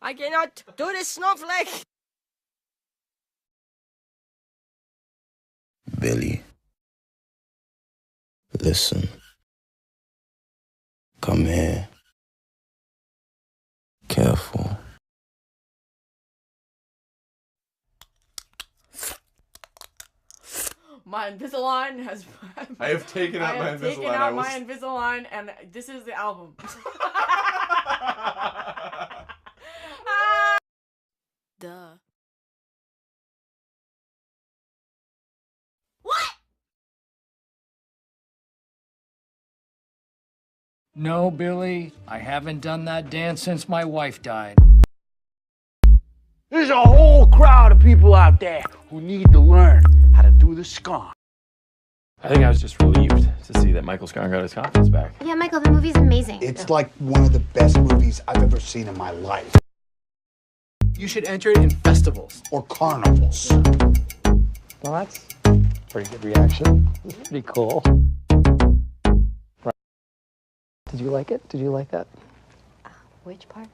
I cannot do this, snowflake! Billie, listen. Come here. Careful. My Invisalign has... I have taken out my Invisalign. taken out my Invisalign, and this is the album. Duh. What? No, Billy, I haven't done that dance since my wife died. There's a whole crowd of people out there who need to learn how to do the scone. I think I was just relieved to see that Michael Scarn got his confidence back. Yeah, Michael, the movie's amazing. It's like one of the best movies I've ever seen in my life. You should enter it in festivals. Or carnivals. Well, that's a pretty good reaction. It's pretty cool. Right. Did you like it? Did you like that? Which part?